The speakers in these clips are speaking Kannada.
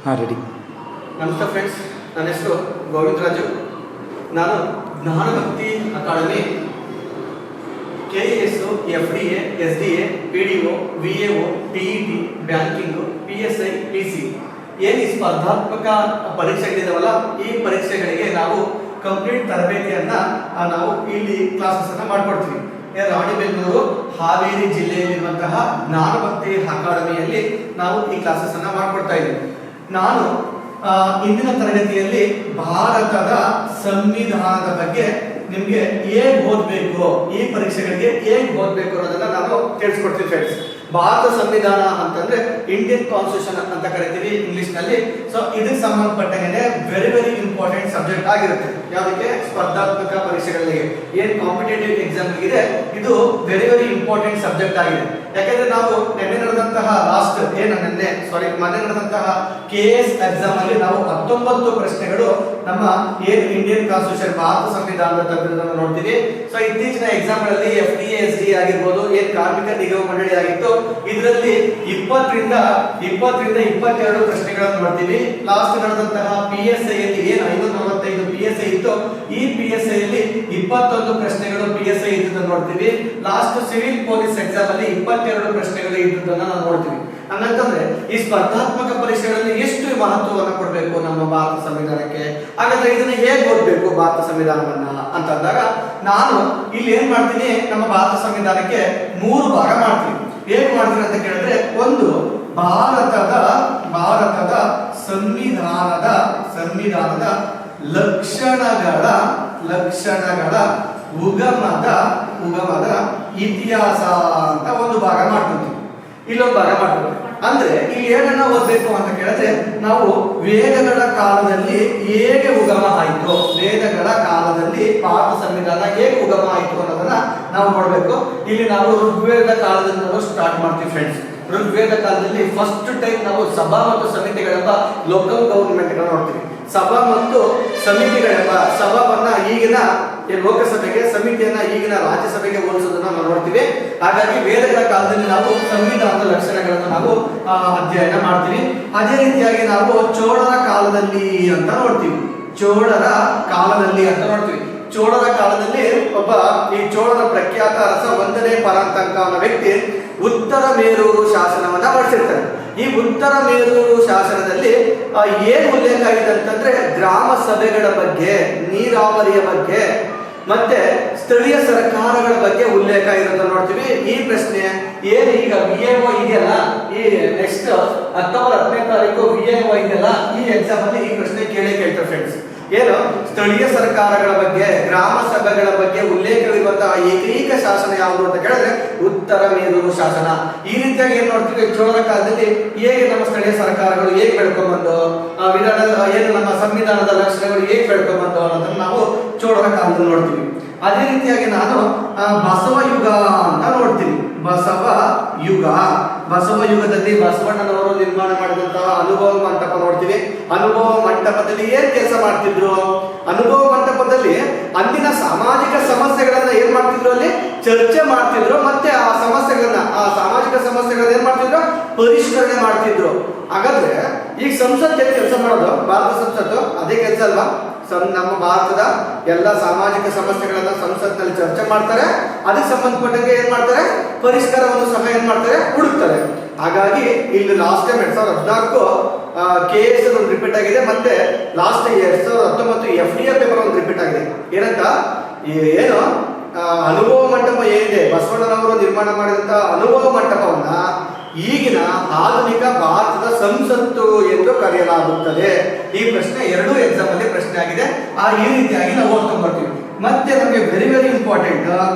ಹಾಂ ರೆಡಿ. ನಮಸ್ತೆ ಫ್ರೆಂಡ್ಸ್, ನನ್ನ ಹೆಸರು ಗೋವಿಂದರಾಜು. ನಾನು Jnanabhakti academy KES, FDA, SDA, PDO, VAO, TET, banking, PSI, PC ಏನು ಈ ಸ್ಪರ್ಧಾತ್ಮಕ ಪರೀಕ್ಷೆಗಳಿದಾವಲ್ಲ, ಈ ಪರೀಕ್ಷೆಗಳಿಗೆ ನಾವು ಕಂಪ್ಲೀಟ್ ತರಬೇತಿಯನ್ನ ನಾವು ಇಲ್ಲಿ ಕ್ಲಾಸಸ್ ಅನ್ನ ಮಾಡ್ಕೊಡ್ತೀವಿ. ರಾಣಿಬೆನ್ನೂರು ಹಾವೇರಿ ಜಿಲ್ಲೆಯಲ್ಲಿರುವಂತಹ ಜ್ಞಾನಭಕ್ತಿ ಅಕಾಡೆಮಿಯಲ್ಲಿ ನಾವು ಈ ಕ್ಲಾಸಸ್ ಅನ್ನ ಮಾಡ್ಕೊಡ್ತಾ ಇದ್ದೀವಿ. ನಾನು ಇಂದಿನ ತರಗತಿಯಲ್ಲಿ ಭಾರತದ ಸಂವಿಧಾನದ ಬಗ್ಗೆ ನಿಮ್ಗೆ ಹೇಗೆ ಓದಬೇಕು, ಈ ಪರೀಕ್ಷೆಗಳಿಗೆ ಹೇಗೆ ಓದಬೇಕು ಅನ್ನೋದನ್ನ ನಾನು ತಿಳಿಸ್ಕೊಡ್ತೀನಿ ಫ್ರೆಂಡ್ಸ್. ಭಾರತ ಸಂವಿಧಾನ ಅಂತಂದ್ರೆ ಇಂಡಿಯನ್ ಕಾನ್ಸ್ಟಿಟ್ಯೂಷನ್ ಅಂತ ಕರಿತೀವಿ ಇಂಗ್ಲಿಷ್ ನಲ್ಲಿ. ಸೊ ಇದಕ್ಕೆ ಸಂಬಂಧಪಟ್ಟಂಗೆ ವೆರಿ ವೆರಿ ಇಂಪಾರ್ಟೆಂಟ್ ಸಬ್ಜೆಕ್ಟ್ ಆಗಿರುತ್ತೆ. ಯಾವುದಕ್ಕೆ? ಸ್ಪರ್ಧಾತ್ಮಕ ಪರೀಕ್ಷೆಗಳಿಗೆ, ಏನ್ ಕಾಂಪಿಟೇಟಿವ್ ಎಕ್ಸಾಮ್ ಇದೆ, ಇದು ವೆರಿ ವೆರಿ ಇಂಪಾರ್ಟೆಂಟ್ ಸಬ್ಜೆಕ್ಟ್ ಆಗಿದೆ. ಯಾಕಂದ್ರೆ ನಾವು ಮೊನ್ನೆ ನಡೆದಂತಹ ಮೊನ್ನೆ ನಡೆದಂತಹ KS ಎಕ್ಸಾಮ್ ಅಲ್ಲಿ ನಾವು 19 ಪ್ರಶ್ನೆಗಳು ನಮ್ಮ ಏನ್ ಇಂಡಿಯನ್ ಕಾನ್ಸ್ಟಿಟ್ಯೂಷನ್ ಭಾರತ ಸಂವಿಧಾನದ ತತ್ವಗಳನ್ನು ನೋಡ್ತೀವಿ. ಸೊ ಇತ್ತೀಚಿನ ಎಕ್ಸಾಮ್ ಗಳಲ್ಲಿ FDA, SDA ಆಗಿರ್ಬೋದು, ಏನ್ ಕಾರ್ಮಿಕ ನಿಗಮ ಮಂಡಳಿ ಆಗಿತ್ತು, ಇದರಲ್ಲಿ 20ರಿಂದ 22 ಪ್ರಶ್ನೆಗಳನ್ನು ನೋಡ್ತೀವಿ. ಲಾಸ್ಟ್ ನಡೆದಂತಹ PSI ಯಲ್ಲಿ ಏನು 545 PSI ಇತ್ತು, ಈ PSI ಯಲ್ಲಿ 21 ಪ್ರಶ್ನೆಗಳು PSI ಇದ್ದದನ್ನು ನೋಡ್ತೀವಿ. ಲಾಸ್ಟ್ ಸಿವಿಲ್ ಪೊಲೀಸ್ ಎಕ್ಸಾಮ್ ಅಲ್ಲಿ 22 ಪ್ರಶ್ನೆಗಳು ಇದ್ದದನ್ನ ನಾವು ನೋಡ್ತೀವಿ. ಹಂಗಂತಂದ್ರೆ ಈ ಸ್ಪರ್ಧಾತ್ಮಕ ಪರೀಕ್ಷೆಗಳಲ್ಲಿ ಎಷ್ಟು ಮಹತ್ವವನ್ನು ಕೊಡಬೇಕು ನಮ್ಮ ಭಾರತ ಸಂವಿಧಾನಕ್ಕೆ, ಹಾಗಾದ್ರೆ ಇದನ್ನ ಹೇಗೆ ಓದಬೇಕು ಭಾರತ ಸಂವಿಧಾನವನ್ನ ಅಂತಂದಾಗ ನಾನು ಇಲ್ಲಿ ಏನ್ ಮಾಡ್ತೀನಿ, ನಮ್ಮ ಭಾರತ ಸಂವಿಧಾನಕ್ಕೆ 3 ಭಾಗ ಮಾಡ್ತೀನಿ. ಹೇಗೆ ಮಾಡ್ತೀನಿ ಅಂತ ಕೇಳಿದ್ರೆ, ಒಂದು ಭಾರತದ ಸಂವಿಧಾನದ ಲಕ್ಷಣಗಳ ಉಗಮದ ಇತಿಹಾಸ ಅಂತ ಒಂದು ಭಾಗ ಮಾಡ್ತೀವಿ. ಇಲ್ಲೊಂದು ಭಾಗ ಮಾಡ್ತೀವಿ. ಅಂದ್ರೆ ಇಲ್ಲಿ ಏನನ್ನ ಓದಬೇಕು ಅಂತ ಕೇಳಿದ್ರೆ, ನಾವು ವೇದಗಳ ಕಾಲದಲ್ಲಿ ಹೇಗೆ ಉಗಮ ಆಯಿತು, ವೇದಗಳ ಕಾಲದಲ್ಲಿ ಭಾರತ ಸಂವಿಧಾನ ಹೇಗೆ ಉಗಮ ಆಯಿತು ಅನ್ನೋದನ್ನ ನಾವು ನೋಡ್ಬೇಕು. ಇಲ್ಲಿ ನಾವು ಋಗ್ವೇದ ಕಾಲದಿಂದ ನಾವು ಸ್ಟಾರ್ಟ್ ಮಾಡ್ತೀವಿ ಫ್ರೆಂಡ್ಸ್. ಋಗ್ವೇದ ಕಾಲದಲ್ಲಿ ಫಸ್ಟ್ ಟೈಮ್ ನಾವು ಸಭಾ ಮತ್ತು ಸಮಿತಿಗಳೆಂಬ ಲೋಕಲ್ ಗವರ್ಮೆಂಟ್ ನೋಡ್ತೀವಿ. ಸಭಾ ಮತ್ತು ಸಮಿತಿಗಳೆಂಬ ಸಭಾವನ್ನ ಈಗಿನ ಲೋಕಸಭೆಗೆ, ಸಮಿತಿಯನ್ನ ಈಗಿನ ರಾಜ್ಯಸಭೆಗೆ ಹೋಲಿಸೋದನ್ನ ನಾವು ನೋಡ್ತೀವಿ. ಹಾಗಾಗಿ ವೇದಗಳ ಕಾಲದಲ್ಲಿ ನಾವು ಸಂವಿಧಾನದ ಲಕ್ಷಣಗಳನ್ನು ನಾವು ಅಧ್ಯಯನ ಮಾಡ್ತೀವಿ. ಅದೇ ರೀತಿಯಾಗಿ ನಾವು ಚೋಳರ ಕಾಲದಲ್ಲಿ ಅಂತ ನೋಡ್ತೀವಿ. ಚೋಳರ ಕಾಲದಲ್ಲಿ ಒಬ್ಬ ಈ ಚೋಳರ ಪ್ರಖ್ಯಾತ ಅರಸ 1ನೇ ಪರಾಂತಕ ಅನ್ನೋ ವ್ಯಕ್ತಿ ಉತ್ತರ ಮೇರೂರು ಶಾಸನವನ್ನ ಮಾಡಿಸಿರ್ತಾರೆ. ಈ ಉತ್ತರ ಮೇರೂರು ಶಾಸನದಲ್ಲಿ ಏನ್ ಉಲ್ಲೇಖ ಆಗಿದೆ ಅಂತಂದ್ರೆ, ಗ್ರಾಮ ಸಭೆಗಳ ಬಗ್ಗೆ, ನೀರಾವರಿಯ ಬಗ್ಗೆ, ಮತ್ತೆ ಸ್ಥಳೀಯ ಸರ್ಕಾರಗಳ ಬಗ್ಗೆ ಉಲ್ಲೇಖ ಇರೋದನ್ನ ನೋಡ್ತೀವಿ. ಈ ಪ್ರಶ್ನೆ ಏನು ಈಗ VAO ಇದೆಯಲ್ಲ, ಈ ನೆಕ್ಸ್ಟ್ ಅಕ್ಟೋಬರ್ 10ನೇ ತಾರೀಕು VAO ಇದೆಯಲ್ಲ, ಈ ಎಕ್ಸಾಮ್ ಅಲ್ಲಿ ಈ ಪ್ರಶ್ನೆ ಕೇಳ್ತಾರೆ ಫ್ರೆಂಡ್ಸ್. ಏನು ಸ್ಥಳೀಯ ಸರ್ಕಾರಗಳ ಬಗ್ಗೆ, ಗ್ರಾಮ ಸಭೆಗಳ ಬಗ್ಗೆ ಉಲ್ಲೇಖವಿರುವಂತಹ ಏಕೈಕ ಶಾಸನ ಯಾವುದು ಅಂತ ಕೇಳಿದ್ರೆ ಉತ್ತರ ಮೇರೂರು ಶಾಸನ. ಈ ರೀತಿಯಾಗಿ ಏನ್ ನೋಡ್ತೀವಿ, ಚೋಳರ ಕಾಲದಲ್ಲಿ ಹೇಗೆ ನಮ್ಮ ಸ್ಥಳೀಯ ಸರ್ಕಾರಗಳು ಹೇಗೆ ಬೆಳ್ಕೊಂಡ್ಬಂದು, ಏನು ನಮ್ಮ ಸಂವಿಧಾನದ ಲಕ್ಷಣಗಳು ಹೇಗೆ ಬೆಳ್ಕೊಂಡ್ಬಂದು ಅನ್ನೋದನ್ನ ನಾವು ಚೋಳರ ಕಾಲದಲ್ಲಿ ನೋಡ್ತೀವಿ. ಅದೇ ರೀತಿಯಾಗಿ ನಾನು ಬಸವ ಯುಗ ಅಂತ ನೋಡ್ತೀನಿ. ಬಸವ ಯುಗದಲ್ಲಿ ಬಸವಣ್ಣನವರು ನಿರ್ಮಾಣ ಮಾಡಿದಂತಹ ಅನುಭವ ಮಂಟಪ ನೋಡ್ತೀವಿ. ಅನುಭವ ಮಂಟಪದಲ್ಲಿ ಏನ್ ಕೆಲಸ ಮಾಡ್ತಿದ್ರು, ಅನುಭವ ಮಂಟಪದಲ್ಲಿ ಅಂದಿನ ಸಾಮಾಜಿಕ ಸಮಸ್ಯೆಗಳನ್ನ ಏನ್ ಮಾಡ್ತಿದ್ರು, ಅಲ್ಲಿ ಚರ್ಚೆ ಮಾಡ್ತಿದ್ರು. ಮತ್ತೆ ಆ ಸಾಮಾಜಿಕ ಸಮಸ್ಯೆಗಳನ್ನ ಏನ್ ಮಾಡ್ತಿದ್ರು, ಪರಿಷ್ಕರಣೆ ಮಾಡ್ತಿದ್ರು. ಹಾಗಾದ್ರೆ ಈಗ ಸಂಸತ್ ಏನ್ ಕೆಲಸ ಮಾಡೋದು, ಭಾರತ ಸಂಸತ್ತು ಅದೇ ಕೆಲಸ ಅಲ್ವಾ? ನಮ್ಮ ಭಾರತದ ಎಲ್ಲ ಸಾಮಾಜಿಕ ಸಮಸ್ಯೆಗಳನ್ನ ಸಂಸತ್ನಲ್ಲಿ ಚರ್ಚೆ ಮಾಡ್ತಾರೆ. ಅದಕ್ಕೆ ಸಂಬಂಧಪಟ್ಟಂಗೆ ಏನ್ ಮಾಡ್ತಾರೆ, ಪರಿಷ್ಕಾರವನ್ನು ಸಹ ಏನ್ ಮಾಡ್ತಾರೆ, ಹುಡುಕ್ತಾರೆ. ಹಾಗಾಗಿ ಇಲ್ಲಿ ಲಾಸ್ಟ್ ಟೈಮ್ 2014 KS ಒಂದು ರಿಪೀಟ್ ಆಗಿದೆ, ಮತ್ತೆ ಲಾಸ್ಟ್ 2019 FDA ಪೇಪರ್ ಒಂದು ರಿಪೀಟ್ ಆಗಿದೆ. ಏನಂತ, ಏನು ಅನುಭವ ಮಂಟಪ ಏನಿದೆ, ಬಸವಣ್ಣನವರು ನಿರ್ಮಾಣ ಮಾಡಿದಂತಹ ಅನುಭವ ಮಂಟಪವನ್ನ ಈಗಿನ ಆಧುನಿಕ ಭಾರತದ ಸಂಸತ್ತು ಎಂದು ಕರೆಯಲಾಗುತ್ತದೆ. ಈ ಪ್ರಶ್ನೆ 2 ಎಕ್ಸಾಮ್ ಅಲ್ಲಿ ಪ್ರಶ್ನೆ ಆಗಿದೆ. ಈ ರೀತಿಯಾಗಿ ನಾವು ಓದ್ಕೊಂಡ್ ಬರ್ತೀವಿ. ಮತ್ತೆ ನಮಗೆ ವೆರಿ ವೆರಿ ಇಂಪಾರ್ಟೆಂಟ್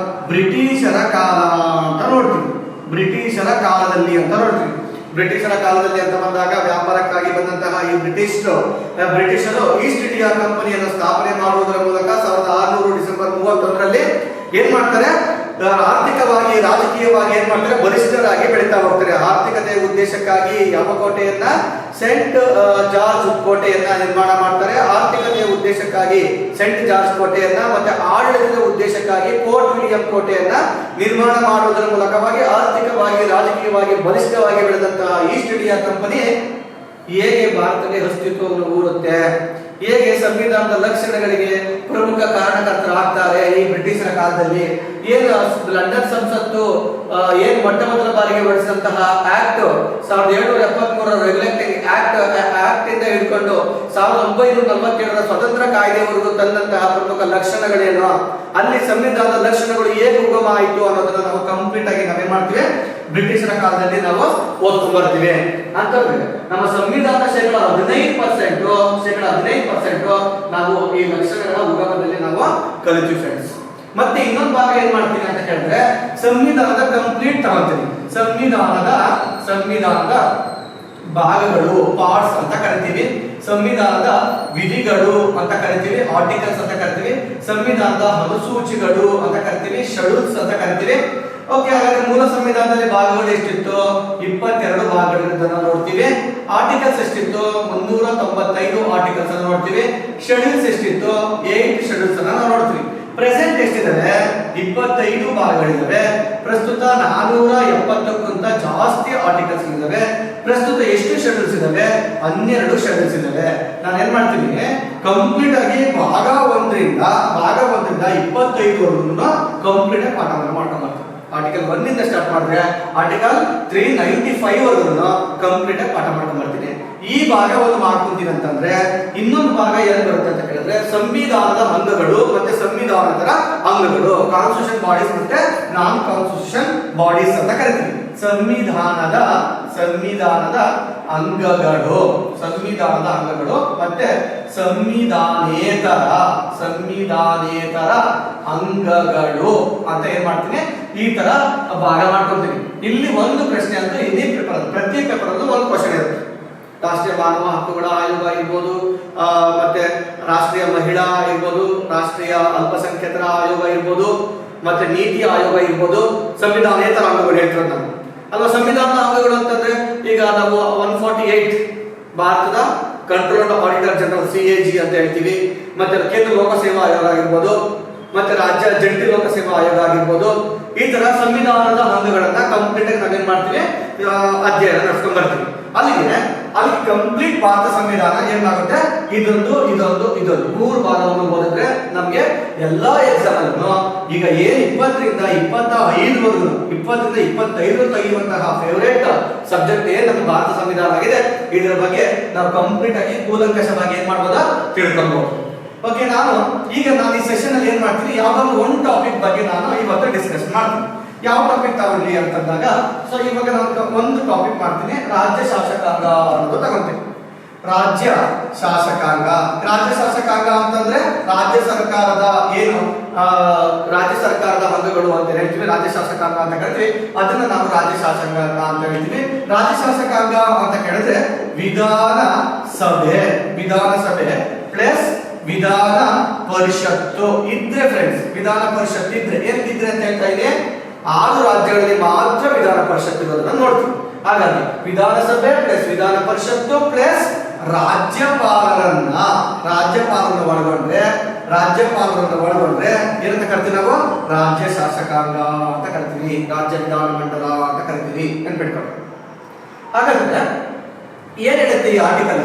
ಬ್ರಿಟಿಷರ ಕಾಲ ಅಂತ ನೋಡ್ತೀವಿ. ಬ್ರಿಟಿಷರ ಕಾಲದಲ್ಲಿ ಅಂತ ಬಂದಾಗ ವ್ಯಾಪಾರಕ್ಕಾಗಿ ಬಂದಂತಹ ಈ ಬ್ರಿಟಿಷರು ಈಸ್ಟ್ ಇಂಡಿಯಾ ಕಂಪನಿಯನ್ನು ಸ್ಥಾಪನೆ ಮಾಡುವುದರ ಮೂಲಕ 1600 ಡಿಸೆಂಬರ್ 31ರಲ್ಲಿ ಏನ್ ಮಾಡ್ತಾರೆ, ಆರ್ಥಿಕವಾಗಿ ರಾಜಕೀಯವಾಗಿ ಏನ್ ಮಾಡ್ತಾರೆ, ಬಲಿಷ್ಠರಾಗಿ ಬೆಳೀತಾ ಹೋಗ್ತಾರೆ. ಆರ್ಥಿಕತೆಯ ಉದ್ದೇಶಕ್ಕಾಗಿ ಯಾವ ಕೋಟೆಯನ್ನ, ಸೆಂಟ್ ಜಾರ್ಜ್ ಕೋಟೆಯನ್ನ ನಿರ್ಮಾಣ ಮಾಡ್ತಾರೆ. ಆರ್ಥಿಕತೆಯ ಉದ್ದೇಶಕ್ಕಾಗಿ ಸೆಂಟ್ ಜಾರ್ಜ್ ಕೋಟೆಯನ್ನ, ಮತ್ತೆ ಆಡಳಿತದ ಉದ್ದೇಶಕ್ಕಾಗಿ ಫೋರ್ಟ್ ವಿಲಿಯಂ ಕೋಟೆಯನ್ನ ನಿರ್ಮಾಣ ಮಾಡುವುದರ ಮೂಲಕವಾಗಿ ಆರ್ಥಿಕವಾಗಿ ರಾಜಕೀಯವಾಗಿ ಬಲಿಷ್ಠವಾಗಿ ಬೆಳೆದಂತಹ ಈಸ್ಟ್ ಇಂಡಿಯಾ ಕಂಪನಿ ಹೇಗೆ ಭಾರತದಲ್ಲಿ ಅಸ್ತಿತ್ವವನ್ನು ಊರುತ್ತೆ, ಹೇಗೆ ಸಂವಿಧಾನದ ಲಕ್ಷಣಗಳಿಗೆ ಪ್ರಮುಖ ಕಾರಣಕರ್ತರಾಗ್ತಾರೆ ಈ ಬ್ರಿಟಿಷರ ಕಾಲದಲ್ಲಿ, ಏನು ಲಂಡನ್ ಸಂಸತ್ತು ಏನು ಮೊಟ್ಟ ಮೊದಲ ಬಾರಿಗೆ ಹೊರಡಿಸಿದಂತಹ ಆಕ್ಟ್ 1773 ರೆಗ್ಯುಲೇಟಿಂಗ್ ಆಕ್ಟ್ ಇಂದ ಹಿಡ್ಕೊಂಡು 1947 ಸ್ವತಂತ್ರ ಕಾಯ್ದೆವರೆಗೂ ತಂದಂತಹ ಪ್ರಮುಖ ಲಕ್ಷಣಗಳೇನು, ಅಲ್ಲಿ ಸಂವಿಧಾನದ ಲಕ್ಷಣಗಳು ಹೇಗೆ ಉಗಮ ಆಯಿತು ಅನ್ನೋದನ್ನ ನಾವು ಕಂಪ್ಲೀಟ್ ಆಗಿ ನಾವೇನ್ ಮಾಡ್ತೀವಿ ಬ್ರಿಟಿಷರ ಕಾಲದಲ್ಲಿ ನಾವು ಓದ್ಕೊಂಡು ಬರ್ತೀವಿ ಅಂತಂದ್ರೆ ನಮ್ಮ ಸಂವಿಧಾನ ಶೇಕಡ 15% ನಾವು ಈ ಲಕ್ಷಣಗಳ ಉಗಮದಲ್ಲಿ ನಾವು ಕಲಿತೀವಿ ಫ್ರೆಂಡ್ಸ್. ಮತ್ತೆ ಇನ್ನೊಂದು ಭಾಗ ಏನ್ ಮಾಡ್ತೀನಿ ಅಂತ ಹೇಳಿದ್ರೆ ಸಂವಿಧಾನದ ಕಂಪ್ಲೀಟ್ ತಗೊಂತೀನಿ. ಸಂವಿಧಾನದ ಭಾಗಗಳು ಪಾರ್ಟ್ಸ್ ಅಂತ ಕರಿತೀವಿ, ಸಂವಿಧಾನದ ವಿಧಿಗಳು ಅಂತ ಕರಿತೀವಿ, ಆರ್ಟಿಕಲ್ಸ್ ಅಂತ ಕರಿತೀವಿ, ಸಂವಿಧಾನದ ಅನುಸೂಚಿಗಳು ಅಂತ ಕರಿತೀವಿ, ಶೆಡ್ಯೂಲ್ಸ್ ಅಂತ ಕರಿತೀವಿ. ಓಕೆ, ಹಾಗಾದ್ರೆ ಮೂಲ ಸಂವಿಧಾನದಲ್ಲಿ ಭಾಗಗಳು ಎಷ್ಟಿತ್ತು? 22 ಭಾಗಗಳನ್ನು ನೋಡ್ತೀವಿ. ಆರ್ಟಿಕಲ್ಸ್ ಎಷ್ಟಿತ್ತು? 395 ಆರ್ಟಿಕಲ್ಸ್ ಅನ್ನು ನೋಡ್ತೀವಿ. ಶೆಡ್ಯೂಲ್ಸ್ ಎಷ್ಟಿತ್ತು? 8 ಶೆಡ್ಯೂಲ್ಸ್ ಅನ್ನು ನಾವು ನೋಡ್ತೀವಿ. ಪ್ರೆಸೆಂಟ್ ಎಷ್ಟಿದಾವೆ? 25 ಭಾಗಗಳಿದಾವೆ. ಪ್ರಸ್ತುತ 470ಕ್ಕಿಂತ ಜಾಸ್ತಿ ಆರ್ಟಿಕಲ್ಸ್ ಇದಾವೆ. ಪ್ರಸ್ತುತ ಎಷ್ಟು ಶೆಡ್ಯೂಲ್ಸ್ ಇದಾವೆ? 12 ಶೆಡ್ಯೂಲ್ಸ್ ಇದಾವೆ. ನಾನು ಏನ್ ಮಾಡ್ತೀನಿ, ಕಂಪ್ಲೀಟ್ ಆಗಿ ಭಾಗ 1ರಿಂದ 25ವರೆಗೂ ಕಂಪ್ಲೀಟ್ ಆಗಿ ಪಾಠವನ್ನು ಮಾಡ್ಕೊಂಡು ಆರ್ಟಿಕಲ್ 1 ಇಂದ ಸ್ಟಾರ್ಟ್ ಮಾಡಿದ್ರೆ ಆರ್ಟಿಕಲ್ 395 ವರೆಗೂ ಕಂಪ್ಲೀಟ್ ಆಗಿ ಪಾಠ ಮಾಡ್ಕೊಂಡು ಬರ್ತೀನಿ. ಈ ಭಾಗ ಒಂದು ಮಾಡ್ಕೊಂತೀನಿ ಅಂತಂದ್ರೆ ಇನ್ನೊಂದು ಭಾಗ ಏನ್ ಬರುತ್ತೆ ಅಂತ ಹೇಳಿದ್ರೆ ಸಂವಿಧಾನದ ಅಂಗಗಳು ಮತ್ತೆ ಸಂವಿಧಾನದ ಅಂಗಗಳು, ಕಾನ್ಸ್ಟಿಟ್ಯೂಷನ್ ಬಾಡೀಸ್ ಮತ್ತೆ ನಾನ್ ಕಾನ್ಸ್ಟಿಟ್ಯೂಷನ್ ಬಾಡೀಸ್ ಅಂತ ಕರಿತೀವಿ. ಸಂವಿಧಾನದ ಅಂಗಗಳು ಮತ್ತೆ ಸಂವಿಧಾನೇತರ ಅಂಗಗಳು ಅಂತ ಏನ್ ಮಾಡ್ತೀನಿ, ಈ ತರ ಭಾಗ ಮಾಡ್ಕೊಂತೀನಿ. ಇಲ್ಲಿ ಒಂದು ಪ್ರಶ್ನೆ ಅಂತ ಇಡೀ ಪೇಪರ್, ಪ್ರತಿ ಪೇಪರ್ ಅಲ್ಲೂ ಒಂದು ಕ್ವಶನ್ ಇರುತ್ತೆ. ರಾಷ್ಟ್ರೀಯ ಮಾನವ ಹಕ್ಕುಗಳ ಆಯೋಗ ಇರ್ಬೋದು, ಮತ್ತೆ ರಾಷ್ಟ್ರೀಯ ಮಹಿಳಾ ಇರ್ಬೋದು, ರಾಷ್ಟ್ರೀಯ ಅಲ್ಪಸಂಖ್ಯಾತರ ಆಯೋಗ ಇರ್ಬೋದು, ಮತ್ತೆ ನೀತಿ ಆಯೋಗ ಇರ್ಬೋದು, ಸಂವಿಧಾನೇತರ ಅಂಗಗಳು ಹೇಳ್ತಿರೋದು ನಾವು ಅಲ್ವಾ. ಸಂವಿಧಾನದ ಅಂಗಗಳು ಅಂತಂದ್ರೆ ಈಗ ನಾವು 148 ಭಾರತದ ಕಂಟ್ರೋಲ್ಡ್ ಆಡಿಟರ್ ಜನರಲ್ CAG ಅಂತ ಹೇಳ್ತೀವಿ, ಮತ್ತೆ ಕೇಂದ್ರ ಲೋಕಸೇವಾ ಆಯೋಗ ಆಗಿರ್ಬೋದು, ಮತ್ತೆ ರಾಜ್ಯ ಜಂಟಿ ಲೋಕಸೇವಾ ಆಯೋಗ ಆಗಿರ್ಬೋದು. ಈ ತರ ಸಂವಿಧಾನದ ಅಂಗಗಳನ್ನ ಕಂಪ್ಲೀಟ್ ಆಗಿ ನಾವೇನ್ ಮಾಡ್ತೀವಿ, ಅಧ್ಯಯನ ನಡೆಸ್ಕೊಂಡ್ ಬರ್ತೀವಿ. ಅಲ್ಲಿ ಕಂಪ್ಲೀಟ್ ಭಾರತ ಸಂವಿಧಾನ ಏನಾಗುತ್ತೆ, ಇದೊಂದು 3 ಭಾಗವನ್ನು ಓದಿದ್ರೆ ನಮ್ಗೆ ಎಲ್ಲಾ ಎಕ್ಸಾಮ್ ಅನ್ನು ಈಗ ಏನ್ 20ರಿಂದ 25 ತೆಗೆಯುವಂತಹ ಫೇವರೇಟ್ ಸಬ್ಜೆಕ್ಟ್ ಏನ್ ನಮ್ಮ ಭಾರತ ಸಂವಿಧಾನ ಆಗಿದೆ, ಇದರ ಬಗ್ಗೆ ನಾವು ಕಂಪ್ಲೀಟ್ ಆಗಿ ಕೂಲಂಕಷವಾಗಿ ಏನ್ ಮಾಡ್ಬೋದಾ ತಿಳ್ಕೊಬಹುದು. ಓಕೆ, ನಾನು ಈ ಸೆಷನ್ ಅಲ್ಲಿ ಏನ್ ಮಾಡ್ತೀನಿ, ಯಾವ್ದಾದ್ರು ಒಂದು ಟಾಪಿಕ್ ಬಗ್ಗೆ ನಾನು ಇವತ್ತು ಡಿಸ್ಕಸ್ ಮಾಡ್ತೀನಿ. ಯಾವ ಟಾಪಿಕ್ ತಗೊಳ್ಳಿ ಅಂತಂದಾಗ, ಸೊ ಇವಾಗ ನಾನು ಒಂದು ಟಾಪಿಕ್ ಮಾಡ್ತೀನಿ, ರಾಜ್ಯ ಶಾಸಕಾಂಗ ಅನ್ನೋದು ತಗೊಂತೀನಿ. ರಾಜ್ಯ ಶಾಸಕಾಂಗ ಅಂತಂದ್ರೆ ರಾಜ್ಯ ಸರ್ಕಾರದ ಏನು ರಾಜ್ಯ ಸರ್ಕಾರದ ಅಂಗಗಳು ಅಂತ ಹೇಳ್ತೀವಿ, ರಾಜ್ಯ ಶಾಸಕಾಂಗ ಅಂತ ಕರಿತೀವಿ. ಅದನ್ನ ನಾವು ರಾಜ್ಯ ಶಾಸಕಾಂಗ ಅಂತ ಹೇಳ್ತೀವಿ. ರಾಜ್ಯ ಶಾಸಕಾಂಗ ಅಂತ ಕೇಳಿದ್ರೆ ವಿಧಾನಸಭೆ ಪ್ಲಸ್ ವಿಧಾನ ಪರಿಷತ್ತು ಇದ್ರೆ ಫ್ರೆಂಡ್ಸ್, ವಿಧಾನ ಪರಿಷತ್ತು ಇದ್ರೆ ಏನಿದ್ರೆ ಅಂತ ಹೇಳ್ತಾ ಇದೆ, 6 ರಾಜ್ಯಗಳಲ್ಲಿ ಮಾತ್ರ ವಿಧಾನ ಪರಿಷತ್ತು ಇರೋದನ್ನ ನೋಡ್ತೀವಿ. ಹಾಗಾಗಿ ವಿಧಾನಸಭೆ ಪ್ಲಸ್ ವಿಧಾನ ಪರಿಷತ್ತು ಪ್ಲಸ್ ರಾಜ್ಯಪಾಲರನ್ನ ಒಳಗೊಂಡ್ರೆ ಏನಂತ ಕರಿತೀವಿ ನಾವು, ರಾಜ್ಯ ಶಾಸಕಾಂಗ ಅಂತ ಕರಿತೀವಿ, ರಾಜ್ಯ ವಿಧಾನಮಂಡಲ ಅಂತ ಕರಿತೀವಿ ನೆನ್ಪಿಟ್ಕೊಂಡು. ಹಾಗಾದ್ರೆ ಏನ್ ಹೇಳುತ್ತೆ ಈ ಆರ್ಟಿಕಲ್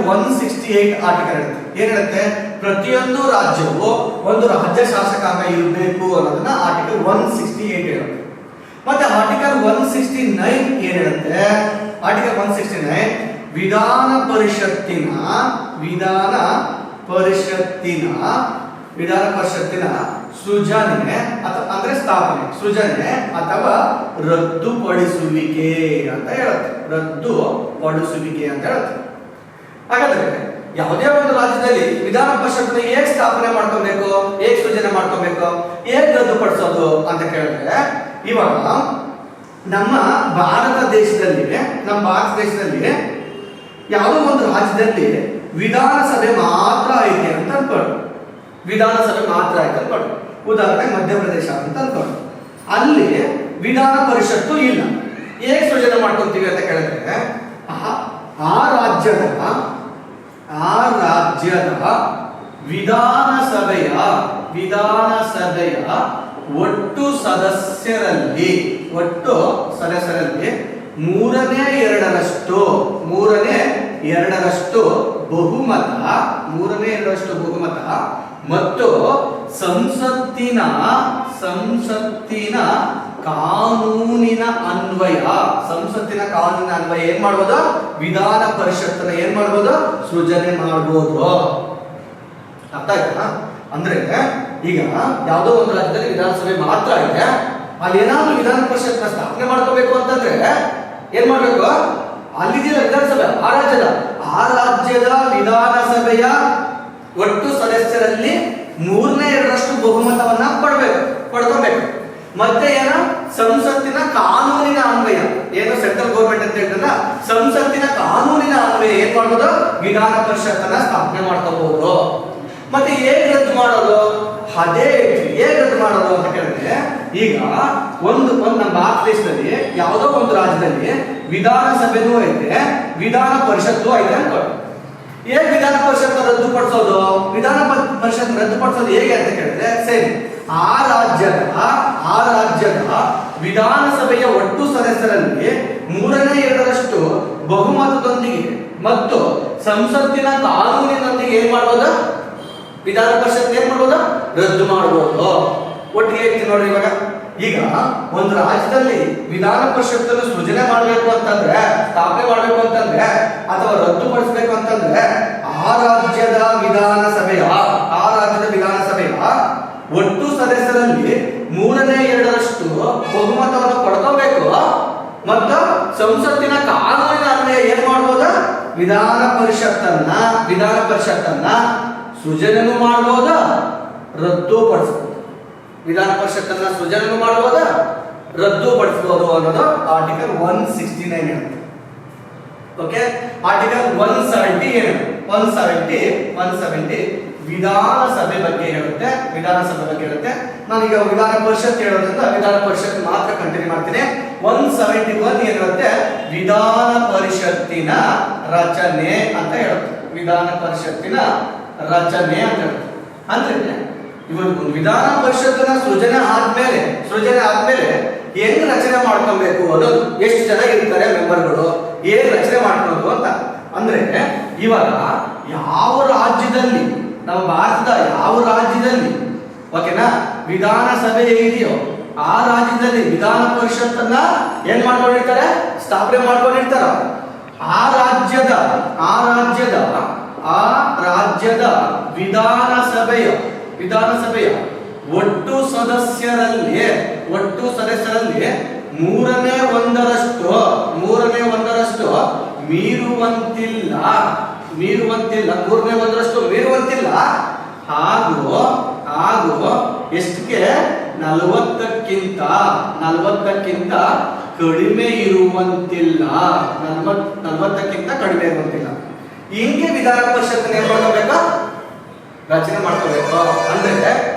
168 ಆರ್ಟಿಕಲ್ ಹೇಳುತ್ತೆ. ಏನ್ ಹೇಳುತ್ತೆ, ಪ್ರತಿಯೊಂದು ರಾಜ್ಯವು ಒಂದು ರಾಜ್ಯ ಶಾಸಕಾಂಗ ಇರಬೇಕು ಅನ್ನೋದನ್ನ ಆರ್ಟಿಕಲ್ 168 ಹೇಳುತ್ತೆ. ಮತ್ತೆ ಆರ್ಟಿಕಲ್ 169 ಏನ್ ಹೇಳುತ್ತೆ, ಆರ್ಟಿಕಲ್ 169 ವಿಧಾನ ಪರಿಷತ್ತಿನ ಸೃಜನೆ ಅಂದ್ರೆ ಸೃಜನೆ ಅಥವಾ ರದ್ದುಪಡಿಸುವಿಕೆ ಅಂತ ಹೇಳುತ್ತೆ. ಹಾಗಾದ್ರೆ ಯಾವುದೇ ಒಂದು ರಾಜ್ಯದಲ್ಲಿ ವಿಧಾನ ಪರಿಷತ್ನ ಹೇಗೆ ಸ್ಥಾಪನೆ ಮಾಡ್ಕೋಬೇಕು, ಹೇಗೆ ಸೃಜನೆ ಮಾಡ್ಕೋಬೇಕು, ಹೇಗೆ ರದ್ದುಪಡಿಸೋದು ಅಂತ ಕೇಳಿದ್ರೆ, ಇವಾಗ ನಮ್ಮ ಭಾರತ ದೇಶದಲ್ಲಿ ಯಾವುದೋ ಒಂದು ರಾಜ್ಯದಲ್ಲಿ ವಿಧಾನಸಭೆ ಮಾತ್ರ ಐತೆ ಅಂತ ಅನ್ಕೊಂಡು, ಉದಾಹರಣೆ ಮಧ್ಯಪ್ರದೇಶ ಅಂತ ಅನ್ಕೊಂಡು, ಅಲ್ಲಿ ವಿಧಾನ ಪರಿಷತ್ತು ಇಲ್ಲ. ಹೇಗೆ ಸೃಜನೆ ಮಾಡ್ಕೊತೀವಿ ಅಂತ ಕೇಳಿದ್ರೆ, ಆ ರಾಜ್ಯದ ವಿಧಾನಸಭೆಯ ಒಟ್ಟು ಸದಸ್ಯರಲ್ಲಿ ಮೂರನೇ ಎರಡರಷ್ಟು ಬಹುಮತ ಮತ್ತು ಸಂಸತ್ತಿನ ಕಾನೂನಿನ ಅನ್ವಯ ಏನ್ ಮಾಡ್ಬೋದು? ವಿಧಾನ ಪರಿಷತ್ತನ್ನ ಏನ್ ಮಾಡ್ಬೋದು? ಸೃಜನೆ ಮಾಡ್ಬೋದು. ಅರ್ಥ ಆಯ್ತಾ? ಅಂದ್ರೆ ಈಗ ಯಾವುದೋ ಒಂದು ರಾಜ್ಯದಲ್ಲಿ ವಿಧಾನಸಭೆ ಮಾತ್ರ ಇದೆ, ಅಲ್ಲಿ ಏನಾದ್ರೂ ವಿಧಾನ ಪರಿಷತ್ನ ಸ್ಥಾಪನೆ ಮಾಡ್ಕೋಬೇಕು ಅಂತಂದ್ರೆ ಏನ್ ಮಾಡ್ಬೇಕು? ಅಲ್ಲಿದೆಯಲ್ಲ ವಿಧಾನಸಭೆ, ಆ ರಾಜ್ಯದ ವಿಧಾನಸಭೆಯ ಒಟ್ಟು ಸದಸ್ಯರಲ್ಲಿ 2/3 ಬಹುಮತವನ್ನ ಪಡ್ಕೋಬೇಕು. ಮತ್ತೆ ಏನೋ ಸಂಸತ್ತಿನ ಕಾನೂನಿನ ಅನ್ವಯ, ಏನು ಸೆಂಟ್ರಲ್ ಗೌರ್ಮೆಂಟ್ ಅಂತ ಹೇಳ್ತಲ್ಲ, ಸಂಸತ್ತಿನ ಕಾನೂನಿನ ಅನ್ವಯ ಏನ್ ಮಾಡ್ಬೋದು? ವಿಧಾನ ಪರಿಷತ್ತನ್ನ ಸ್ಥಾಪನೆ ಮಾಡ್ಕೋಬಹುದು. ಮತ್ತೆ ಹೇಗೆ ರದ್ದು ಮಾಡೋದು? ಹೇಗೆ ರದ್ದು ಮಾಡೋದು ಅಂತ ಕೇಳಿದ್ರೆ, ಈಗ ಒಂದು ನಮ್ಮ ಭಾರತ ದೇಶದಲ್ಲಿ ಯಾವುದೋ ಒಂದು ರಾಜ್ಯದಲ್ಲಿ ವಿಧಾನಸಭೆನೂ ಐತೆ, ವಿಧಾನ ಪರಿಷತ್ತು ಐತೆ ಅನ್ಕೊಳ್ಳಿ. ಹೇಗೆ ವಿಧಾನ ಪರಿಷತ್ ರದ್ದುಪಡಿಸೋದು? ವಿಧಾನ ಪರಿಷತ್ ರದ್ದುಪಡಿಸೋದು ಹೇಗೆ ಅಂತ ಕೇಳಿದ್ರೆ, ಸರಿ, ಆ ರಾಜ್ಯದ ವಿಧಾನಸಭೆಯ ಒಟ್ಟು ಸದಸ್ಯರಲ್ಲಿ 2/3 ಬಹುಮತದೊಂದಿಗೆ ಮತ್ತು ಸಂಸತ್ತಿನ ಕಾನೂನಿನೊಂದಿಗೆ ಏನ್ ಮಾಡ್ಬೋದು? ವಿಧಾನ ಪರಿಷತ್ ಏನ್ ಮಾಡ್ಬೋದು? ರದ್ದು ಮಾಡ್ಬೋದು. ಒಟ್ಟಿಗೆ ಹೇಳ್ತೀನಿ ನೋಡಿ. ಇವಾಗ ಈಗ ಒಂದು ರಾಜ್ಯದಲ್ಲಿ ವಿಧಾನ ಪರಿಷತ್ತನ್ನು ಸೃಜನೆ ಮಾಡಬೇಕು ಅಂತಂದ್ರೆ, ಸ್ಥಾಪನೆ ಮಾಡಬೇಕು ಅಂತಂದ್ರೆ, ಅಥವಾ ರದ್ದುಪಡಿಸಬೇಕು ಅಂತಂದ್ರೆ, ಆ ರಾಜ್ಯದ ವಿಧಾನಸಭೆಯ ಒಟ್ಟು ಸದಸ್ಯರಲ್ಲಿ 2/3 ಬಹುಮತವನ್ನು ಪಡ್ಕೋಬೇಕು. ಮತ್ತು ಸಂಸತ್ತಿನ ಕಾನೂನಿನ ಅನ್ವಯ ಏನ್ ಮಾಡ್ಬೋದ? ವಿಧಾನ ಪರಿಷತ್ತನ್ನ ಸೃಜನೆನೂ ಮಾಡಬಹುದ, ರದ್ದುಪಡಿಸಬಹುದು. ವಿಧಾನ ಪರಿಷತ್ತನ್ನ ಸೃಜನೆ ಮಾಡಬಹುದ, ರದ್ದುಪಡಿಸಬಹುದು ಅನ್ನೋದು ಆರ್ಟಿಕಲ್ 169 ಹೇಳುತ್ತೆ. ಓಕೆ, ಆರ್ಟಿಕಲ್ 170 ಏನು? 170 ವಿಧಾನಸಭೆ ಬಗ್ಗೆ ಹೇಳುತ್ತೆ. ನಾನೀಗ ವಿಧಾನ ಪರಿಷತ್ ಹೇಳೋದ್ರಿಂದ ವಿಧಾನ ಪರಿಷತ್ ಮಾತ್ರ ಕಂಟಿನ್ಯೂ ಮಾಡ್ತೀನಿ. 171 ಏನು ಹೇಳುತ್ತೆ? ವಿಧಾನ ಪರಿಷತ್ತಿನ ರಚನೆ ಅಂತ ಹೇಳುತ್ತೆ. ಅಂದ್ರೆ ಇವತ್ತು ವಿಧಾನ ಪರಿಷತ್ತಿನ ಸೃಜನೆ ಆದ್ಮೇಲೆ ಹೆಂಗ್ ರಚನೆ ಮಾಡ್ಕೊಬೇಕು ಅನ್ನೋದು, ಎಷ್ಟು ಜನ ಇರ್ತಾರೆ ಮೆಂಬರ್ಗಳು, ಏನ್ ರಚನೆ ಮಾಡ್ಕೊಳ್ಳೋದು ಅಂತ. ಅಂದ್ರೆ ಇವಾಗ ಯಾವ ರಾಜ್ಯದಲ್ಲಿ, ನಮ್ಮ ಭಾರತದ ಯಾವ ರಾಜ್ಯದಲ್ಲಿ ಓಕೆನಾ ವಿಧಾನಸಭೆ ಇದೆಯೋ ಆ ರಾಜ್ಯದಲ್ಲಿ ವಿಧಾನ ಪರಿಷತ್ತನ್ನ ಏನ್ ಮಾಡ್ಕೊಂಡಿರ್ತಾರೆ? ಸ್ಥಾಪನೆ ಮಾಡ್ಕೊಂಡಿರ್ತಾರ. ಆ ರಾಜ್ಯದ ವಿಧಾನಸಭೆಯ ಒಟ್ಟು ಸದಸ್ಯರಲ್ಲಿ 1/3 ಮೀರುವಂತಿಲ್ಲ. ಹಾಗೂ ಎಷ್ಟಕ್ಕೆ? 40ಕ್ಕಿಂತ ಕಡಿಮೆ ಇರುವಂತಿಲ್ಲ. 40ಕ್ಕಿಂತ ಕಡಿಮೆ ಇರುವಂತಿಲ್ಲ. ಹಿಂಗೆ ವಿಧಾನ ಪರಿಷತ್ ಏನ್ ಮಾಡ್ಕೋಬೇಕು? ರಚನೆ ಮಾಡ್ಕೋಬೇಕು. ಅಂದ್ರೆ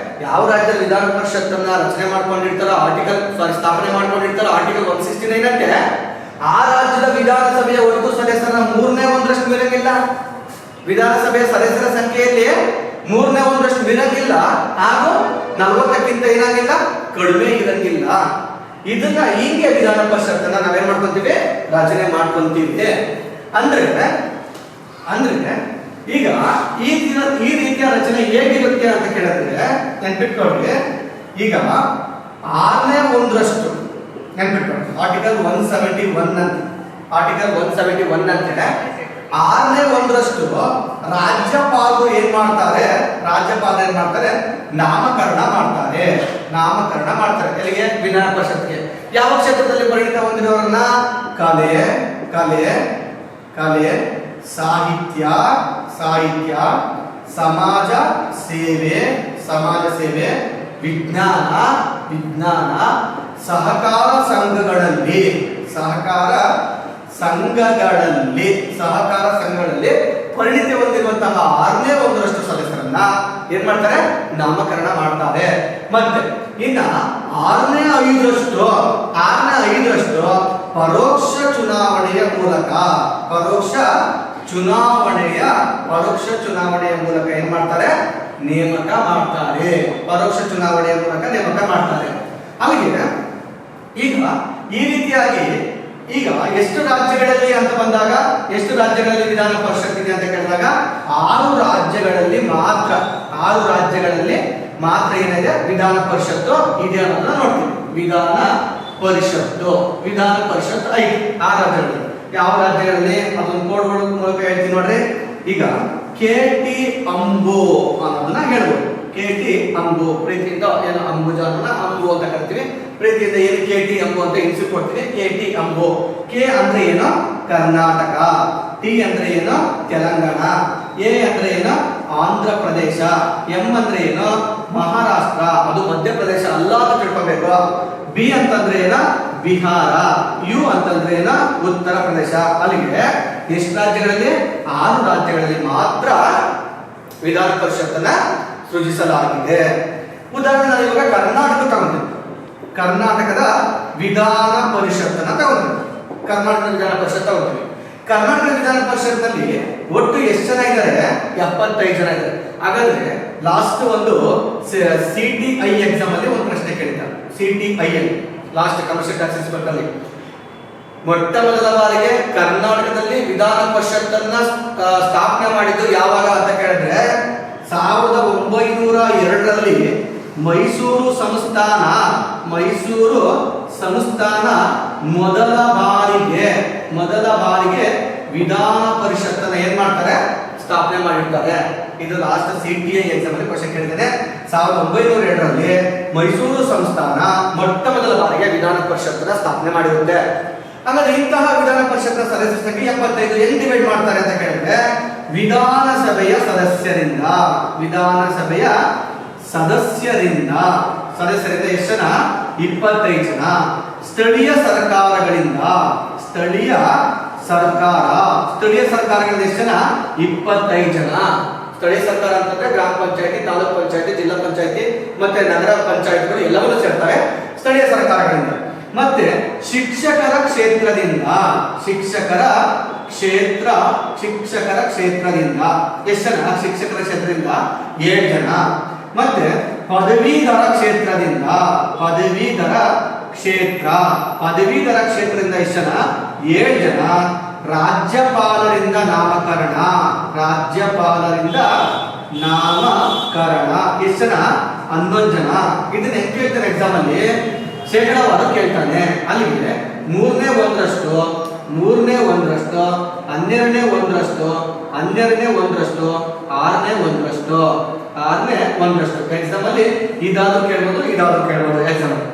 ಯಾವ ರಾಜ್ಯದ ವಿಧಾನ ಪರಿಷತ್ತನ್ನ ರಚನೆ ಮಾಡ್ಕೊಂಡಿರ್ತಾರೋ, ಸ್ಥಾಪನೆ ಮಾಡ್ಕೊಂಡಿರ್ತಾರೋ ಆರ್ಟಿಕಲ್ 169 ಅಂತೆ, ಆ ರಾಜ್ಯದ ವಿಧಾನಸಭೆಯ ಒಟ್ಟು ಸದಸ್ಯರ 1/3 ಮೀರಂಗಿಲ್ಲ. ವಿಧಾನಸಭೆಯ ಸದಸ್ಯರ ಸಂಖ್ಯೆಯಲ್ಲಿ 1/3 ಮೀರಂಗಿಲ್ಲ, ಹಾಗೂ 40ಕ್ಕಿಂತ ಏನಾಗಿಲ್ಲ? ಕಡಿಮೆ ಇರಂಗಿಲ್ಲ. ಇದನ್ನ ಹೀಗೆ ವಿಧಾನ ಪರಿಷತ್ತನ್ನ ನಾವೇನ್ ಮಾಡ್ಕೊಂತೀವಿ? ರಚನೆ ಮಾಡ್ಕೊಂತೀವಿ. ಅಂದ್ರೆ ಈಗ ಈ ರೀತಿಯ ರಚನೆ ಹೇಗಿರುತ್ತೆ ಅಂತ ಕೇಳಿದ್ರೆ ನೆನ್ಪಿಟ್ಕೊಳ್ಳಿ. ಈಗ 1/6 ನೆನ್ಪಿಟ್ಕೊಳ್ಳಿ. ಆರ್ಟಿಕಲ್ 171 ಅಂತ 1/6 ರಾಜ್ಯಪಾಲರು ಏನ್ ಮಾಡ್ತಾರೆ? ನಾಮಕರಣ ಮಾಡ್ತಾರೆ. ಎಲ್ಲಿಗೆ? ವಿಧಾನ ಪರಿಷತ್ಗೆ. ಯಾವ ಕ್ಷೇತ್ರದಲ್ಲಿ ಪರಿಣಿತ ಹೊಂದಿದವರನ್ನ? ಕಲೆ, ಸಾಹಿತ್ಯ, ಸಮಾಜ ಸೇವೆ, ವಿಜ್ಞಾನ, ಸಹಕಾರ ಸಂಘಗಳಲ್ಲಿ ಪರಿಣಿತಿ ಹೊಂದಿರುವಂತಹ 1/6 ಸದಸ್ಯರನ್ನ ಏನ್ ಮಾಡ್ತಾರೆ? ನಾಮಕರಣ ಮಾಡ್ತಾರೆ. ಮತ್ತೆ ಇನ್ನ 5/6 ಪರೋಕ್ಷ ಚುನಾವಣೆಯ ಮೂಲಕ ಏನ್ ಮಾಡ್ತಾರೆ? ನೇಮಕ ಮಾಡ್ತಾರೆ. ಅಲ್ಲಿಗೆ ಈಗ ಈ ರೀತಿಯಾಗಿ ಈಗ ಎಷ್ಟು ರಾಜ್ಯಗಳಲ್ಲಿ ಅಂತ ಬಂದಾಗ, ಎಷ್ಟು ರಾಜ್ಯಗಳಲ್ಲಿ ವಿಧಾನ ಪರಿಷತ್ ಇದೆ ಅಂತ ಕೇಳಿದಾಗ 6 ರಾಜ್ಯಗಳಲ್ಲಿ ಮಾತ್ರ ಏನಿದೆ ವಿಧಾನ ಪರಿಷತ್ತು ಇದೆ ಅನ್ನೋದನ್ನ ನೋಡ್ತೀವಿ. ವಿಧಾನ ಪರಿಷತ್ 5 ಆ ರಾಜ್ಯಗಳಲ್ಲಿ. ಯಾವ ರಾಜ್ಯಗಳಲ್ಲಿ ಅದೊಂದು ಕೋಡ್ಗಳ ಮೂಲಕ ಹೇಳ್ತೀನಿ ನೋಡ್ರಿ. ಈಗ KT ಅಂಬು ಅನ್ನೋದನ್ನ ಹೇಳ್ಬೋದು. KT ಅಂಬು ಪ್ರೀತಿಯಿಂದ ಏನು ಅಂಬುಜ ಅನ್ನೋದನ್ನ ಅಂಬು ಅಂತ ಕರಿತೀವಿ. ಪ್ರೀತಿಯಿಂದ ಏನು KT ಅಂಬು ಅಂತ ಇನ್ಸಿಟ್ ಕೊಡ್ತೀವಿ. KT ಅಂಬು. K ಅಂದ್ರೆ ಏನು ಕರ್ನಾಟಕ, T ಅಂದ್ರೆ ಏನು ತೆಲಂಗಾಣ, A ಅಂದ್ರೆ ಏನು ಆಂಧ್ರ ಪ್ರದೇಶ, M ಅಂದ್ರೆ ಏನು ಮಹಾರಾಷ್ಟ್ರ, ಅದು ಮಧ್ಯಪ್ರದೇಶ ಅಲ್ಲ ಅಂತ ತಿಳ್ಕೊಬೇಕು. B ಅಂತಂದ್ರೆ ಏನು ಬಿಹಾರ, U ಅಂತಂದ್ರೆ ಏನು ಉತ್ತರ ಪ್ರದೇಶ. ಅಲ್ಲಿಗೆ ಎಷ್ಟು ರಾಜ್ಯಗಳಲ್ಲಿ 6 ರಾಜ್ಯಗಳಲ್ಲಿ ಮಾತ್ರ ವಿಧಾನ ಪರಿಷತ್ತನ್ನ ಸೃಜಿಸಲಾಗಿದೆ. ಉದಾಹರಣೆ ನಾವು ಇವಾಗ ಕರ್ನಾಟಕ ತಗೊಂತೀವಿ. ಕರ್ನಾಟಕದ ವಿಧಾನ ಪರಿಷತ್ತನ್ನ ತಗೊಂತೀವಿ. ಕರ್ನಾಟಕ ವಿಧಾನ ಪರಿಷತ್ ತಗೊಂತೀವಿ. ಕರ್ನಾಟಕ ವಿಧಾನ ಪರಿಷತ್ನಲ್ಲಿ ಒಟ್ಟು ಎಷ್ಟು ಜನ ಇದ್ದಾರೆ? 75 ಜನ ಇದ್ದಾರೆ. ಹಾಗಾದ್ರೆ ಲಾಸ್ಟ್ ಒಂದು CTI ಎಕ್ಸಾಮ್ ಅಲ್ಲಿ ಒಂದು ಪ್ರಶ್ನೆ ಕೇಳಿದ್ದಾರೆ. CTI last commercial tax inspector ಅಲ್ಲಿ ಮೊಟ್ಟ ಮೊದಲ ಬಾರಿಗೆ ಕರ್ನಾಟಕದಲ್ಲಿ ವಿಧಾನ ಪರಿಷತ್ತನ್ನ ಸ್ಥಾಪನೆ ಮಾಡಿದ್ದು ಯಾವಾಗ ಅಂತ ಕೇಳಿದ್ರೆ 1902ರಲ್ಲಿ ಮೈಸೂರು ಸಂಸ್ಥಾನ ಮೊದಲ ಬಾರಿಗೆ ವಿಧಾನ ಪರಿಷತ್ತನ್ನ ಏನ್ ಮಾಡ್ತಾರೆ? ಸ್ಥಾಪನೆ ಮಾಡಿರ್ತಾರೆ. ಇದು ಲಾಸ್ಟ್ CTI ಎಕ್ಸಾಮ್ ಅಲ್ಲಿ ಕ್ವಶನ್ ಕೇಳಿದ್ದೇನೆ. 1902ರಲ್ಲಿ ಮೈಸೂರು ಸಂಸ್ಥಾನ ಮೊಟ್ಟ ಮೊದಲ ಬಾರಿಗೆ ವಿಧಾನ ಪರಿಷತ್ತನ್ನ ಸ್ಥಾಪನೆ ಮಾಡಿರುತ್ತೆ. ಹಾಗಾದ್ರೆ ಇಂತಹ ವಿಧಾನ ಪರಿಷತ್ನ ಸದಸ್ಯರ ಸಂಖ್ಯೆ 75. ಎಲ್ಲಿ ಡಿವೈಡ್ ಮಾಡ್ತಾರೆ ಅಂತ ಕೇಳಿದ್ರೆ ವಿಧಾನಸಭೆಯ ಸದಸ್ಯರಿಂದ ಎಷ್ಟು ಜನ? 25 ಜನ. ಸ್ಥಳೀಯ ಸರ್ಕಾರಗಳಿಂದ ಎಷ್ಟು ಜನ? 25 ಜನ. ಸ್ಥಳೀಯ ಸರ್ಕಾರ ಅಂತಂದ್ರೆ ಗ್ರಾಮ ಪಂಚಾಯತಿ, ತಾಲೂಕ್ ಪಂಚಾಯತಿ, ಜಿಲ್ಲಾ ಪಂಚಾಯತಿ ಮತ್ತೆ ನಗರ ಪಂಚಾಯತ್ಗಳು ಎಲ್ಲವನ್ನೂ ಸೇರ್ತಾರೆ ಸ್ಥಳೀಯ ಸರ್ಕಾರಗಳಿಂದ. ಮತ್ತೆ ಶಿಕ್ಷಕರ ಕ್ಷೇತ್ರದಿಂದ ಎಷ್ಟು ಜನ? ಶಿಕ್ಷಕರ ಕ್ಷೇತ್ರದಿಂದ 7 ಜನ. ಮತ್ತೆ ಪದವೀಧರ ಕ್ಷೇತ್ರದಿಂದ ಎಷ್ಟು ಜನ? 7 ಜನ. ರಾಜ್ಯಪಾಲರಿಂದ ನಾಮಕರಣ ಎಷ್ಟು ಜನ? 11 ಜನ. ಇದನ್ನ ಹೆಂಗ್ ಕೇಳ್ತಾನೆ ಎಕ್ಸಾಮ್ ಅಲ್ಲಿ? ಶೇಕಡಾವಾರು ಕೇಳ್ತಾನೆ. ಅಲ್ಲಿಗೆ 3ನೇ 1ರಷ್ಟು, 12ನೇ 1ರಷ್ಟು, 6ನೇ 1ರಷ್ಟು ಎಕ್ಸಾಮ್ ಅಲ್ಲಿ ಇದಾದ್ರೂ ಕೇಳ್ಬೋದು ಎಕ್ಸಾಮ್ ಅಲ್ಲಿ.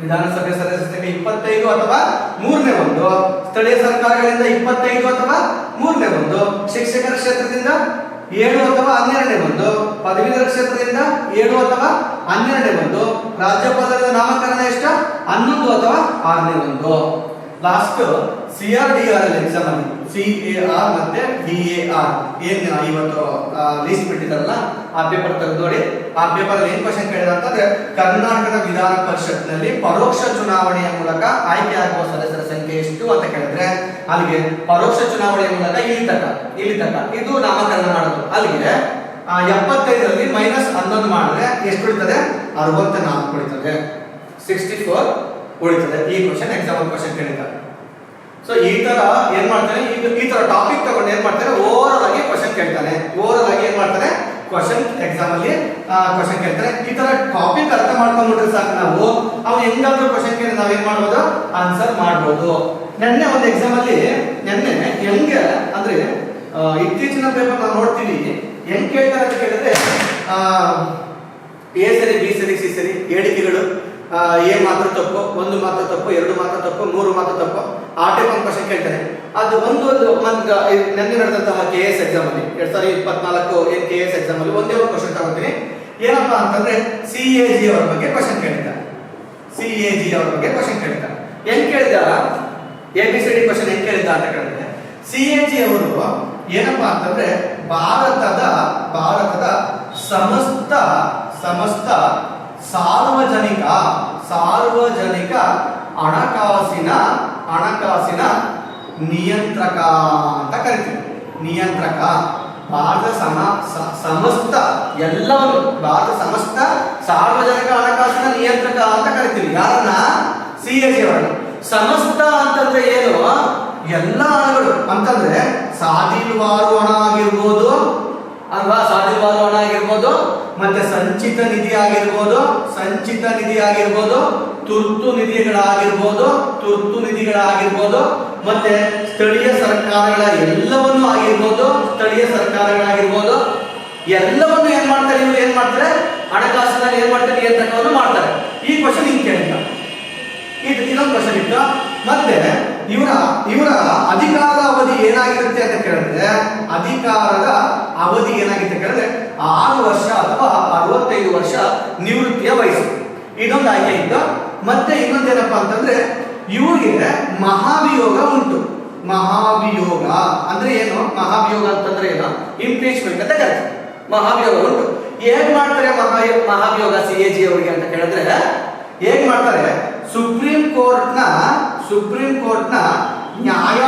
ವಿಧಾನಸಭೆ ಸದಸ್ಯರ ಸಂಖ್ಯೆ 25 ಅಥವಾ 3ನೇ 1, ಸ್ಥಳೀಯ ಸರ್ಕಾರಗಳಿಂದ 25 ಅಥವಾ 3ನೇ 1, ಶಿಕ್ಷಕರ ಕ್ಷೇತ್ರದಿಂದ 7 ಅಥವಾ 12ನೇ 1, ಪದವೀಧರ ಕ್ಷೇತ್ರದಿಂದ 7 ಅಥವಾ 12ನೇ 1, ರಾಜ್ಯಪಾಲರ ನಾಮಕರಣ ಎಷ್ಟು? 11 ಅಥವಾ 6ನೇ 1. ಲಾಸ್ಟ್ CRDR ಎಕ್ಸಾಮ್ ಅಲ್ಲಿ CAR ಮತ್ತೆ DAR ಏನ್ ಇವತ್ತು ಲಿಸ್ಟ್ ಬಿಟ್ಟಿದಾರಲ್ಲ ಆ ಪೇಪರ್ ತೆಗೆದು ನೋಡಿ. ಆ ಪೇಪರ್ ಅಲ್ಲಿ ಏನ್ ಕ್ವಶನ್ ಕೇಳಿದ ಅಂತಂದ್ರೆ ಕರ್ನಾಟಕದ ವಿಧಾನ ಪರಿಷತ್ನಲ್ಲಿ ಪರೋಕ್ಷ ಚುನಾವಣೆಯ ಮೂಲಕ ಆಯ್ಕೆಯಾಗುವ ಸದಸ್ಯರ ಸಂಖ್ಯೆ ಎಷ್ಟು ಅಂತ ಕೇಳಿದ್ರೆ ಅಲ್ಲಿಗೆ ಪರೋಕ್ಷ ಚುನಾವಣೆಯ ಮೂಲಕ ಇಲ್ಲಿ ತನಕ ಇದು ನಾಮಕರಣ ಮಾಡೋದು. ಅಲ್ಲಿಗೆ 75ರಲ್ಲಿ -11 ಮಾಡಿದ್ರೆ ಎಷ್ಟು ಉಳಿತದೆ? 64 ಉಳಿತದೆ. 64 ಉಳಿತದೆ. ಈ ಕ್ವಶನ್ ಎಕ್ಸಾಮ್ ಕ್ವಶನ್ ಕೇಳಿದ್ದಾರೆ. ಸೊ ಈ ತರ ಏನ್ ಮಾಡ್ತಾನೆ? ಈ ತರ ಟಾಪಿಕ್ ತಗೊಂಡು ಏನ್ ಮಾಡ್ತಾರೆ? ಓವರ್ ಆಗಿ ಕ್ವಶನ್ ಕೇಳ್ತಾನೆ. ಓವರ್ ಆಗಿ ಏನ್ ಮಾಡ್ತಾರೆ? ಕ್ವಶನ್ ಎಕ್ಸಾಮ್ ಅಲ್ಲಿ ಕ್ವಶನ್ ಕೇಳ್ತಾರೆ. ಈ ತರ ಟಾಪಿಕ್ ಅರ್ಥ ಮಾಡ್ಕೊಂಡ್ಬಿಟ್ರೆ ಸಾಕು ನಾವು ಅವು ಹೆಂಗಾದ್ರೂ ಕ್ವಶನ್ ಕೇಳಿ ನಾವ್ ಏನ್ ಮಾಡ್ಬೋದು? ಆನ್ಸರ್ ಮಾಡ್ಬೋದು. ನೆನ್ನೆ ಒಂದು ಎಕ್ಸಾಮ್ ಅಲ್ಲಿ ಹೆಂಗೆ ಅಂದ್ರೆ ಇತ್ತೀಚಿನ ಪೇಪರ್ ನಾವು ನೋಡ್ತೀವಿ ಹೆಂಗ್ ಕೇಳ್ತಾರೆ ಅಂತ ಕೇಳಿದ್ರೆ A ಸರಿ, B ಸರಿ, C ಸರಿ ಹೇಳಿಕೆಗಳು A ಮಾತ್ರ ತಪ್ಪು, 1 ಮಾತ್ರ ತಪ್ಪು, 2 ಮಾತ್ರ ತಪ್ಪು, 3 ಮಾತ್ರ ತಪ್ಪು ಆ ಟೈಪ್ ಒಂದು ಕ್ವಶನ್ ಕೇಳ್ತಾರೆ. ಅದು ಒಂದು ನೆನ್ನೆ ನಡೆದಂತಹ KS ಎಕ್ಸಾಮ್ ಅಲ್ಲಿ 2024 KS ಎಕ್ಸಾಮ್ ಅಲ್ಲಿ ಒಂದೇ ಒಂದು ಕ್ವಶನ್ ತಗೋತೀನಿ. ಏನಪ್ಪಾ ಅಂತಂದ್ರೆ CAG ಅವರ ಬಗ್ಗೆ ಕ್ವಶನ್ ಕೇಳಿದ್ದಾರೆ. ಹೆಂಗ್ ಕೇಳಿದ? ABCD ಕ್ವಶನ್ ಹೆಂಗ್ ಕೇಳಿದ ಅಂತ ಕೇಳಿದ್ರೆ CAG ಅವರು ಏನಪ್ಪಾ ಅಂತಂದ್ರೆ ಭಾರತದ ಸಮಸ್ತ ಸಾರ್ವಜನಿಕ ಹಣಕಾಸಿನ ನಿಯಂತ್ರಕ ಅಂತ ಕರಿತೀವಿ. ನಿಯಂತ್ರಕ ಭಾರತ ಸಮಸ್ತ ಎಲ್ಲವನ್ನು ಭಾರತ ಸಮಸ್ತ ಸಾರ್ವಜನಿಕ ಹಣಕಾಸಿನ ನಿಯಂತ್ರಕ ಅಂತ ಕರಿತೀವಿ. ಯಾರನ್ನ? CAG ಅವರನ್ನ. ಸಮಸ್ತ ಅಂತಂದ್ರೆ ಏನು? ಎಲ್ಲ ಹಣಗಳು ಅಂತಂದ್ರೆ ಸಾದಿಲ್ವಾರು ಹಣ ಆಗಿರ್ಬೋದು ಅಲ್ವಾ, ಸಾದಿಲ್ವಾರು ಹಣ ಆಗಿರ್ಬೋದು, ಮತ್ತೆ ಸಂಚಿತ ನಿಧಿ ಆಗಿರ್ಬೋದು, ತುರ್ತು ನಿಧಿಗಳಾಗಿರ್ಬೋದು, ಮತ್ತೆ ಸ್ಥಳೀಯ ಸರ್ಕಾರಗಳಾಗಿರ್ಬೋದು, ಎಲ್ಲವನ್ನು ಏನ್ ಮಾಡ್ತಾರೆ ಇವರು? ಏನ್ ಮಾಡ್ತಾರೆ? ಹಣಕಾಸಿನಲ್ಲಿ ಏನ್ ಮಾಡ್ತಾರೆ? ನಿಯಂತ್ರಣವನ್ನು ಮಾಡ್ತಾರೆ. ಈ ಕ್ವಶನ್ ಹಿಂಗ್ ಕೇಳಿದ್ದ, ಇದೊಂದು ಕ್ವಶನ್ ಇತ್ತು. ಮತ್ತೆ ಇವರ ಅಧಿಕಾರದ ಅವಧಿ ಏನಾಗಿರುತ್ತೆ ಅಂತ ಕೇಳಿದ್ರೆ, 6 ವರ್ಷ ಅಥವಾ 65 ವರ್ಷ ನಿವೃತ್ತಿಯ ವಯಸ್ಸು. ಇದೊಂದು ಆಯ್ಕೆ ಇತ್ತು. ಮತ್ತೆ ಇನ್ನೊಂದೇನಪ್ಪಾ ಅಂತಂದ್ರೆ ಇವರಿಗೆ ಮಹಾಭಿಯೋಗ ಉಂಟು. ಮಹಾಭಿಯೋಗ ಅಂದ್ರೆ ಏನು? ಮಹಾಭಿಯೋಗ ಅಂತಂದ್ರೆ ಏನು? ಇಂಪೀಚ್ಮೆಂಟ್ ಅಂತ ಕರೀತಾರೆ. ಮಹಾಭಿಯೋಗ ಉಂಟು. ಹೇಗ್ ಮಾಡ್ತಾರೆ ಮಹಾಭಿಯೋಗ CAG ಅವರಿಗೆ ಅಂತ ಕೇಳಿದ್ರೆ ಹೇಗ್ ಮಾಡ್ತಾರೆ? ಸುಪ್ರೀಂ ಕೋರ್ಟ್ನ ನ್ಯಾಯ